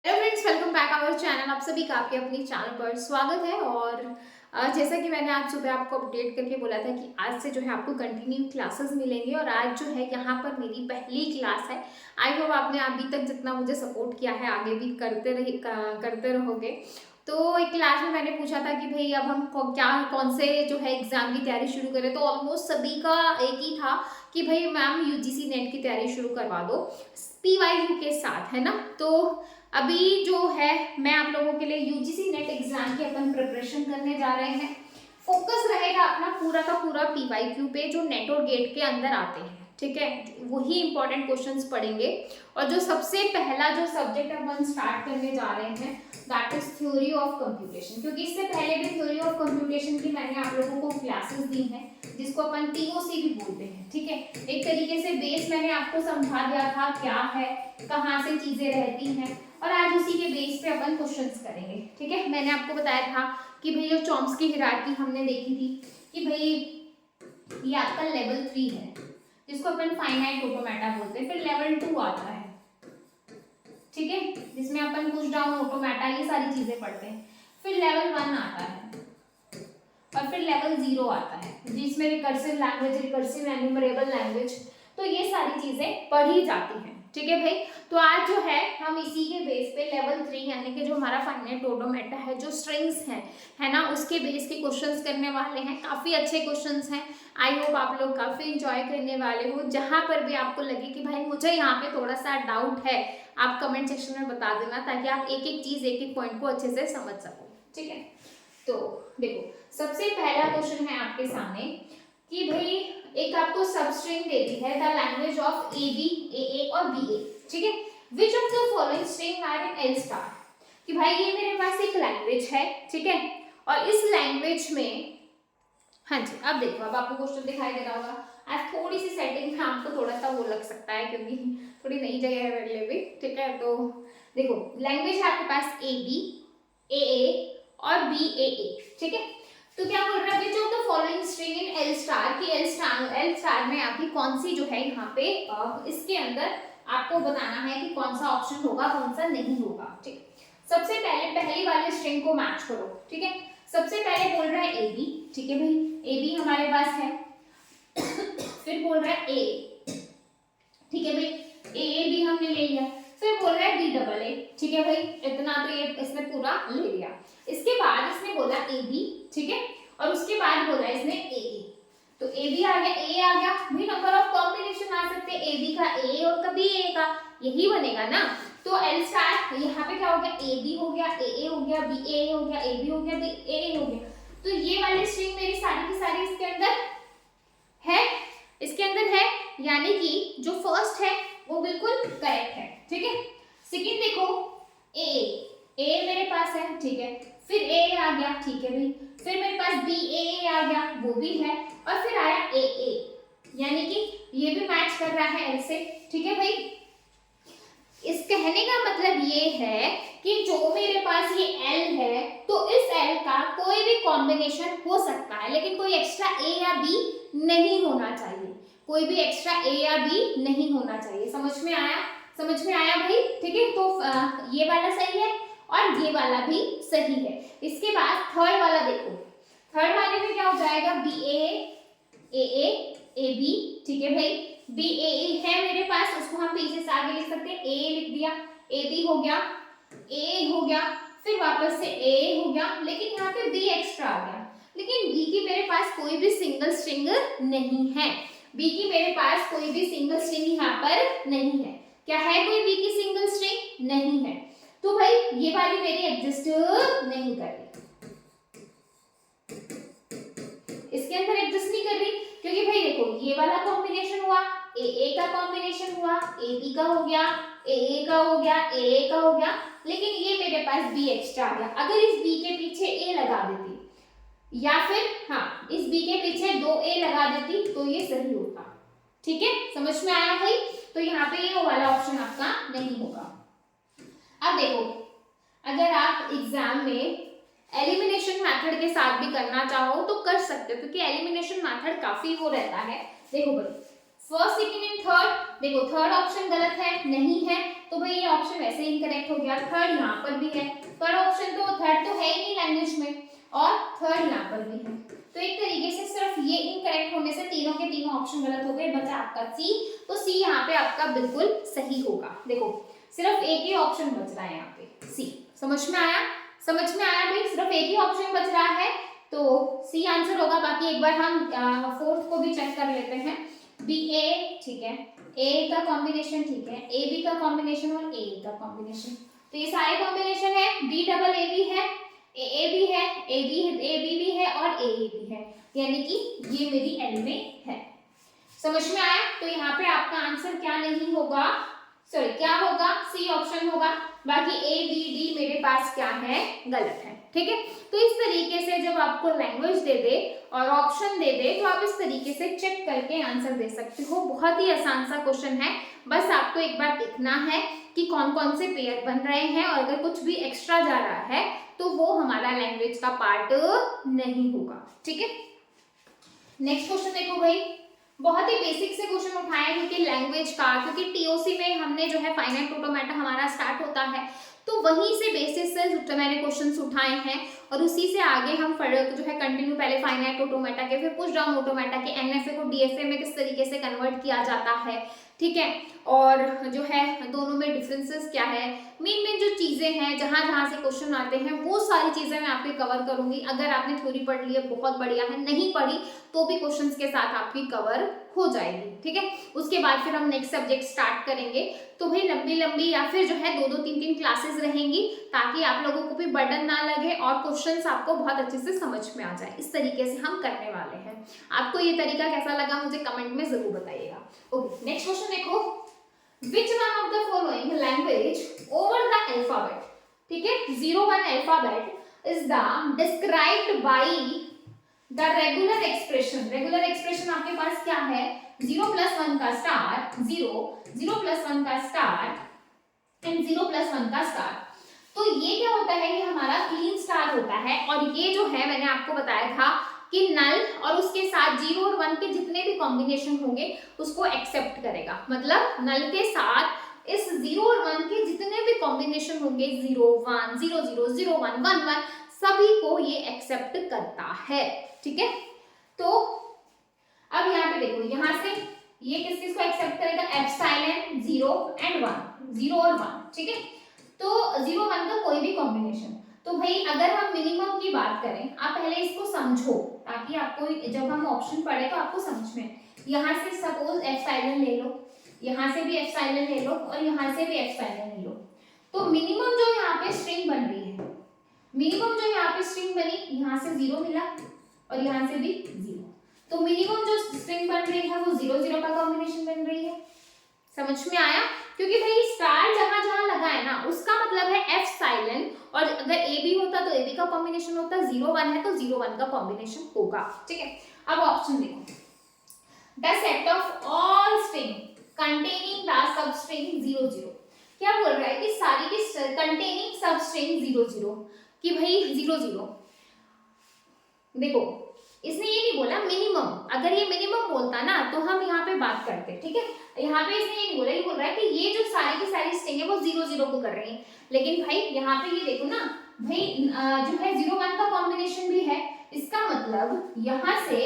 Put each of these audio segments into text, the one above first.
Hello friends, welcome back our channel. आप सभी का आपके अपनी चैनल पर स्वागत है। और जैसा कि मैंने आज सुबह आपको अपडेट करके बोला था कि आज से जो है आपको कंटिन्यू क्लासेस मिलेंगे और आज जो है यहाँ पर मेरी पहली क्लास है। आई होप आपने अभी तक जितना मुझे सपोर्ट किया है आगे भी करते रहोगे। तो एक क्लास में मैंने पूछा था कि भाई अब हम कौन से जो है एग्जाम की तैयारी शुरू करें, तो ऑलमोस्ट सभी का एक ही था कि भाई मैम यूजीसी नेट की तैयारी शुरू करवा दो पीवाईक्यू के साथ, है ना। तो अभी जो है मैं आप लोगों के लिए यूजीसी नेट एग्जाम की अपन प्रिपरेशन करने जा रहे हैं। फोकस रहेगा अपना पूरा का पूरा पीवाईक्यू पे जो नेट और गेट के अंदर आते हैं, ठीक है। वही इंपॉर्टेंट क्वेश्चंस पढ़ेंगे। और जो सबसे पहला जो सब्जेक्ट अपन स्टार्ट करने जा रहे हैं that is theory of computation, क्योंकि इससे पहले भी थ्योरी ऑफ कंप्यूटेशन की मैंने आप लोगों को क्लासेस दी हैं जिसको अपन टीओसी भी बोलते हैं, ठीक है। एक तरीके से बेस मैंने आपको समझा दिया था क्या है, कहाँ से चीजें रहती हैं, और आज उसी के बेस पे अपन क्वेश्चंस करेंगे, ठीक है। मैंने आपको बताया था कि भाई जो चॉम्स्की हायरार्की हमने देखी थी कि भाई ये आपका लेवल 3 है जिसको अपन फाइनाइट ऑटोमेटा बोलते हैं। फिर लेवल 2 आता है, ठीक है, जिसमें अपन पुश डाउन ऑटोमेटा ये सारी चीजें पढ़ते हैं। फिर लेवल 1 आता है और फिर लेवल 0 आता है जिसमें रिकर्सिव लैंग्वेज, रिकर्सिव एन्यूमरेबल लैंग्वेज, तो ये सारी चीजें पढ़ी जाती हैं, ठीक है भाई। तो आज जो है हम इसी के बेस पे लेवल 3 यानी कि जो हमारा फाइनाइट ऑटोमेटा है, जो स्ट्रिंग्स है ना, उसके बेस के क्वेश्चंस करने वाले हैं। काफी अच्छे क्वेश्चंस हैं। आई होप आप लोग काफी इंजॉय करने वाले हो। जहां पर भी आपको लगे कि भाई मुझे यहाँ पे थोड़ा सा डाउट है, आप कमेंट सेक्शन में बता देना ताकि आप एक एक चीज, एक एक पॉइंट को अच्छे से समझ सको, ठीक है। तो देखो, सबसे पहला क्वेश्चन है आपके सामने कि भाई एक आपको सब स्ट्रिंग दे दी है the language of a b, a a और बी ए, ठीक है। Which of the following string are in L star, कि भाई ये मेरे पास एक लैंग्वेज है, ठीक है। और इस लैंग्वेज में, हाँ जी, अब देखो, अब आपको क्वेश्चन दिखाई दे रहा होगा। आज थोड़ी सी सेटिंग में आपको थोड़ा सा वो लग सकता है क्योंकि थोड़ी नई जगह है मेरे लिए भी, ठीक है। तो देखो, लैंग्वेज है आपके पास ए बी, ए ए और बी ए ए, ठीक है। तो क्या बोल रहा है, which of the following string in L star, की एल स्टार में आपकी कौन सी जो है यहाँ पे इसके अंदर आपको बताना है कि कौन सा ऑप्शन होगा, कौन सा नहीं होगा, ठीक। सबसे पहले पहली वाली स्ट्रिंग को मैच करो, ठीक है। सबसे पहले बोल रहा है ए बी, ठीक है भाई, ए बी हमारे पास है। फिर बोल रहा है ए, ठीक है भाई, ए भी हमने ले लिया। फिर बोल रहा है बी डबल ए, ठीक है भाई, इतना तो ये इसने पूरा ले लिया। इसके बाद इसने बोला ए बी, ठीक है, और उसके बाद बोला इसने ए ए, तो ए बी आ गया, ए आ गया भाई। नंबर ऑफ कॉम्बिनेशन आ सकते हैं ए बी का ए और कभी ए का, यही बनेगा ना। तो एल स्टार यहाँ पे क्या हो गया, ए बी हो गया, ए हो गया, बी ए हो गया, ए बी हो गया, बी ए हो गया। तो ये वाली स्ट्रिंग मेरी सारी की सारी इसके अंदर है, इसके अंदर है, यानी कि जो फर्स्ट है वो बिल्कुल करेक्ट है, ठीक है। सेकंड देखो, ए ए मेरे पास है, ठीक है। फिर ए आ गया, ठीक है भाई। फिर मेरे पास बी ए आ गया, वो भी है। और फिर आया ए यानी कि ये भी मैच कर रहा है एल से, ठीक है भाई। इस कहने का मतलब ये है कि जो मेरे पास ये एल है तो इस एल का कोई भी कॉम्बिनेशन हो सकता है, लेकिन कोई एक्स्ट्रा ए या बी नहीं होना चाहिए, कोई भी एक्स्ट्रा ए या बी नहीं होना चाहिए। समझ में आया, समझ में आया भाई, ठीक है। तो ये वाला सही है और ये वाला भी सही है। इसके बाद थर्ड वाला देखो, थर्ड वाले में क्या हो जाएगा, बी ए बी, ठीक है भाई। बी ए है मेरे पास, उसको हम पीछे से आगे लिख सकते हैं, ए लिख दिया, ए बी हो गया, ए हो गया, फिर वापस से ए हो गया, लेकिन यहाँ पे बी एक्स्ट्रा आ गया। लेकिन बी की मेरे पास कोई भी सिंगल स्ट्रिंग नहीं है, बी की मेरे पास कोई भी सिंगल स्ट्रिंग यहाँ पर नहीं है। क्या है, कोई बी की सिंगल स्ट्रिंग नहीं है, तो भाई ये वाली मेरी एग्जिस्ट नहीं कर रही, इसके अंदर एग्जिस्ट नहीं कर रही, क्योंकि भाई देखो ये वाला कॉम्बिनेशन हुआ, ए का कॉम्बिनेशन हुआ, ए बी का हो गया, ए का हो गया, ए का हो गया, लेकिन ये मेरे पास बी एक्स्ट्रा आ गया। अगर इस बी के पीछे ए लगा देती या फिर हाँ इस बी के पीछे दो ए लगा देती तो ये सही होता, ठीक है। समझ में आया भाई, तो यहाँ पे ये वाला ऑप्शन आपका नहीं होगा। अब देखो, अगर आप एग्जाम में एलिमिनेशन मेथड के साथ भी करना चाहो तो कर सकते हो, क्योंकि एलिमिनेशन मेथड काफी वो रहता है। देखो भाई, फर्स्ट, सेकंड एंड थर्ड। देखो थर्ड ऑप्शन गलत है, नहीं है, तो भाई ये ऑप्शन वैसे ही इनकरेक्ट हो गया। थर्ड यहाँ पर भी है, थर्ड ऑप्शन तो थर्ड तो है ही नहीं लैंग्वेज में, और थर्ड यहाँ पर भी है। तो एक तरीके से सिर्फ ये इनकरेक्ट होने से तीनों के तीनों ऑप्शन गलत हो गए, बचा आपका सी। तो सी यहाँ पे आपका बिल्कुल सही होगा। देखो सिर्फ एक ही ऑप्शन बच रहा है यहाँ पे, सी। समझ में आया? समझ में आया भाई, सिर्फ एक ही ऑप्शन बच रहा है, तो सी आंसर होगा। बाकी एक बार हम फोर्थ को भी चेक कर लेते हैं। बी ए, ठीक है, ए का कॉम्बिनेशन, ठीक है, ए बी का कॉम्बिनेशन और ए का कॉम्बिनेशन, तो ये सारे कॉम्बिनेशन है। बी डबल ए बी है, ए बी है, ए बी भी है और ए भी है, यानी कि ये मेरी एल में है। समझ में आया? तो यहाँ पे आपका आंसर क्या नहीं होगा, सॉरी क्या होगा, सी ऑप्शन होगा। बाकी ए बी डी मेरे पास क्या है, गलत है। ठीक है, तो इस तरीके से जब आपको लैंग्वेज दे दे और ऑप्शन दे दे तो आप इस तरीके से चेक करके आंसर दे सकते हो। बहुत ही आसान सा क्वेश्चन है, बस आपको एक बार देखना है कि कौन कौन से पेयर बन रहे हैं, और अगर कुछ भी एक्स्ट्रा जा रहा है तो वो हमारा लैंग्वेज का पार्ट नहीं होगा। ठीक है, नेक्स्ट क्वेश्चन देखो भाई, बहुत ही बेसिक से क्वेश्चन उठाए क्योंकि लैंग्वेज का, क्योंकि टीओसी में हमने जो है फाइनाइट ऑटोमेटा हमारा स्टार्ट होता है, तो वहीं से बेसिस से मैंने क्वेश्चंस उठाए हैं और उसी से आगे हम जो है कंटिन्यू, पहले फाइनाइट ऑटोमेटा के, फिर पुश डाउन ऑटोमेटा के, एनएफए को डीएफए में किस तरीके से कन्वर्ट किया जाता है, ठीक है, और जो है दोनों में डिफरेंसेस क्या है, मेन जो चीजें हैं जहां जहां से क्वेश्चन आते हैं वो सारी चीजें मैं आपकी कवर करूंगी। अगर आपने थ्योरी पढ़ ली है बहुत बढ़िया है, नहीं पढ़ी तो भी क्वेश्चंस के साथ आपकी कवर हो जाएगी। ठीक है, उसके बाद फिर हम नेक्स्ट सब्जेक्ट स्टार्ट करेंगे, तो भाई लंबी या फिर जो है 2-3 क्लासेस रहेंगी ताकि आप लोगों को भी बर्डन ना लगे और क्वेश्चंस आपको बहुत अच्छे से समझ में आ जाए। इस तरीके से हम करने वाले हैं। आपको ये तरीका कैसा लगा मुझे कमेंट में जरूर बताइएगा। ओके, नेक्स्ट क्वेश्चन देखो, Which one of the following language over the alphabet, ठीक है, 0-1 alphabet is the described by the regular expression। Regular expression आपके पास क्या है, 0+1 का स्टार, 0, 0+1 का स्टार एंड 0+1 का स्टार। तो ये क्या होता है, ये हमारा क्लीन स्टार होता है, और ये जो है मैंने आपको बताया था कि नल और उसके साथ 0 और 1 के जितने भी कॉम्बिनेशन होंगे उसको एक्सेप्ट करेगा। मतलब नल के साथ इस 0 और 1 के जितने भी कॉम्बिनेशन होंगे, 0 1 0 0 0 1 1 1, सभी को ये एक्सेप्ट करता है। ठीक है, तो अब यहाँ पे देखो, यहाँ से ये किस किस को एक्सेप्ट करेगा, एप्सिलॉन 0 एंड 1, 0 और 1। ठीक है, तो 0 1 का कोई भी कॉम्बिनेशन। तो भाई अगर हम मिनिमम की बात करें, आप पहले इसको समझो ताकि आपको जब हम ऑप्शन पढ़े तो आपको समझ में। यहाँ से सपोज एप्सिलॉन ले लो, यहाँ से भी एप्सिलॉन ले लो और यहाँ से भी एप्सिलॉन ले लो, तो मिनिमम जो यहाँ पे स्ट्रिंग बन रही है, मिनिमम जो यहाँ पे स्ट्रिंग बनी, यहाँ से 0 मिला और यहाँ से भी 0, तो मिनिमम जो स्ट्रिंग बन रही है वो 0 0 का कॉम्बिनेशन बन रही है। समझ में आया? क्योंकि भाई स्टार जहां जहां लगा है ना उसका मतलब है एफ साइलेंट, और अगर ए बी होता तो ए बी का कॉम्बिनेशन होता, 0 1 है तो 0 1 का कॉम्बिनेशन होगा। ठीक है, अब ऑप्शन देखो, the set of all string containing the sub string 0 0। क्या बोल रहा है कि सारी की कंटेनिंग सब स्ट्रिंग 0 0, कि भाई 0 0। देखो इसने ये नहीं बोला मिनिमम, अगर ये मिनिमम बोलता ना तो हम यहाँ पे बात करते। ठीक है, यहाँ पे इसने ये नहीं बोला, ये बोल रहा है कि ये जो सारी की सारी स्ट्रिंग है वो 0 0 को कर रही है। लेकिन भाई यहाँ पे ये देखो ना भाई, जो है 0 1 का कॉम्बिनेशन भी है, इसका मतलब यहाँ से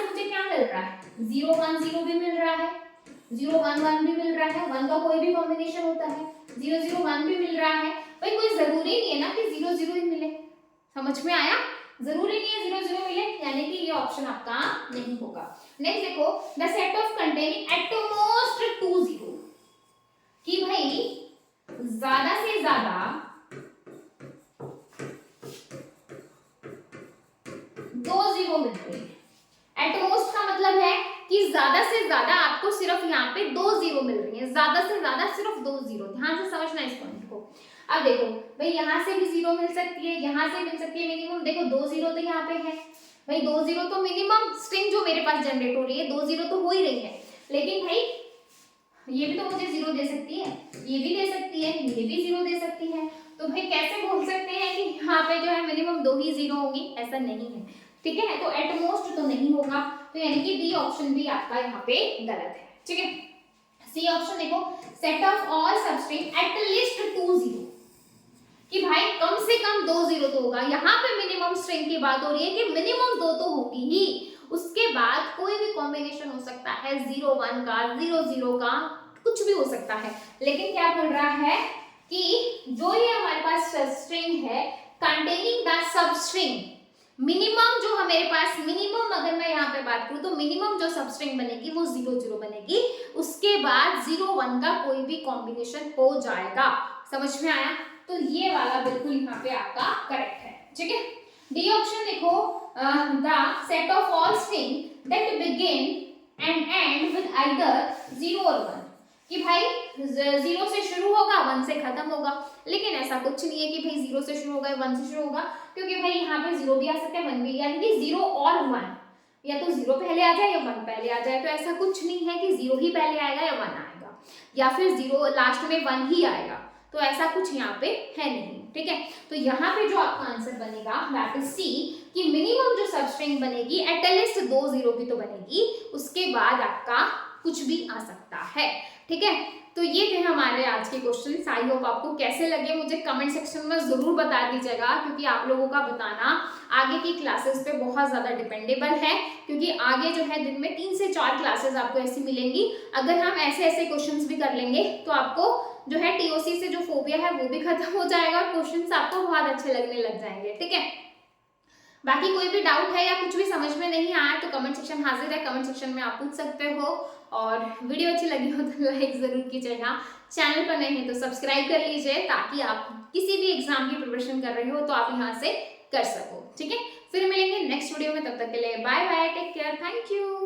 मुझे क्या मिल रहा है, 0 1 0 भी मिल रहा है, 0 1 1 भी मिल रहा है, 1 का कोई भी कॉम्बिनेशन होता है, 0 0 1 भी मिल रहा है। भाई कोई जरूरी नहीं है ना कि 0 0 ही मिले। समझ में आया? जरूरी नहीं है 0 0 मिले, यानी कि ये ऑप्शन आपका नहीं होगा। नेक्स्ट देखो, the set of containing at most 2 0, कि भाई ज्यादा से ज्यादा 2 0 मिलते हैं। एट मोस्ट का मतलब है कि ज्यादा से ज्यादा आपको सिर्फ यहाँ पे 2 0 मिल रही है, ज्यादा से ज्यादा सिर्फ 2 0। ध्यान से समझना इस पॉइंट को। अब देखो भाई यहाँ से भी 0 मिल सकती है, यहाँ से मिल सकती है, मिनिमम देखो 2 0 तो यहाँ पे है भाई, 2 0 तो मिनिमम स्ट्रिंग जो मेरे पास जनरेट हो रही है 2 0 तो हो ही रही है। लेकिन भाई ये भी तो मुझे 0 दे सकती है, ये भी दे सकती है, ये भी 0 दे सकती है, तो भाई कैसे बोल सकते हैं कि यहाँ पे जो है मिनिमम 2 ही 0 होंगी, ऐसा नहीं है। ठीक है, तो एट मोस्ट तो नहीं होगा। तो यानी कि डी ऑप्शन भी आपका यहाँ पे गलत है। ठीक है, सी ऑप्शन देखो, set of all substring at least 2 zero, कि भाई कम से कम 2 जीरो तो होगा। यहाँ पे मिनिमम स्ट्रिंग की बात हो रही है कि मिनिमम 2 तो होगी ही, उसके बाद कोई भी कॉम्बिनेशन हो सकता है 0 1 का, 0 0 का, कुछ भी हो सकता है। लेकिन क्या बोल रहा है कि जो ये हमारे पास स्ट्रिंग है कंटेनिंग द सबस्ट्रिंग, मिनिमम जो हमारे पास, मिनिमम अगर मैं यहाँ पे बात करूँ तो मिनिमम जो सबस्ट्रिंग बनेगी वो 0 0 बनेगी, उसके बाद 0 1 का कोई भी कॉम्बिनेशन हो जाएगा। समझ में आया? तो ये वाला बिल्कुल यहाँ पे आपका करेक्ट है। ठीक है, डी ऑप्शन देखो, the set of all string that begin and and with either 0 और 1, कि भाई 0 से शुरू होगा 1 से खत्म होगा। लेकिन ऐसा कुछ नहीं है कि भाई 0 से शुरू होगा 1 से शुरू होगा, क्योंकि भाई यहाँ पे 0 भी आ सकता है 1 भी, यानी कि 0 और 1, या तो 0 पहले आ जाए या 1 पहले आ जाए। तो ऐसा कुछ नहीं है कि 0 ही पहले आएगा या 1 आएगा, या फिर 0 लास्ट में 1 ही आएगा, तो ऐसा कुछ यहाँ पे है नहीं। ठीक है, तो यहाँ पे जो आपका आंसर बनेगा दैट इज सी, कि मिनिमम जो सबस्ट्रिंग बनेगी एट लीस्ट 2 जीरो की तो बनेगी, उसके बाद आपका कुछ भी आ सकता है। ठीक है, तो ये थे हमारे आज के क्वेश्चंस। आई होप आपको कैसे लगे मुझे कमेंट सेक्शन में जरूर बता दीजिएगा, क्योंकि आप लोगों का बताना आगे की क्लासेस पे बहुत ज़्यादा डिपेंडेबल है, क्योंकि आगे जो है दिन में 3 से 4 क्लासेस आपको ऐसी मिलेंगी। अगर हम ऐसे ऐसे क्वेश्चंस भी कर लेंगे तो आपको जो है टीओसी से जो फोबिया है वो भी खत्म हो जाएगा और क्वेश्चंस आपको बहुत अच्छे लगने लग जाएंगे। ठीक है, बाकी कोई भी डाउट है या कुछ भी समझ में नहीं आया तो कमेंट सेक्शन हाजिर है, कमेंट सेक्शन में आप पूछ सकते हो। और वीडियो अच्छी लगी हो तो लाइक जरूर कीजिएगा, चैनल पर नए हैं तो सब्सक्राइब कर लीजिए, ताकि आप किसी भी एग्जाम की प्रिपरेशन कर रहे हो तो आप यहाँ से कर सको। ठीक है, फिर मिलेंगे नेक्स्ट वीडियो में, तब तक के लिए bye bye, take care, thank you.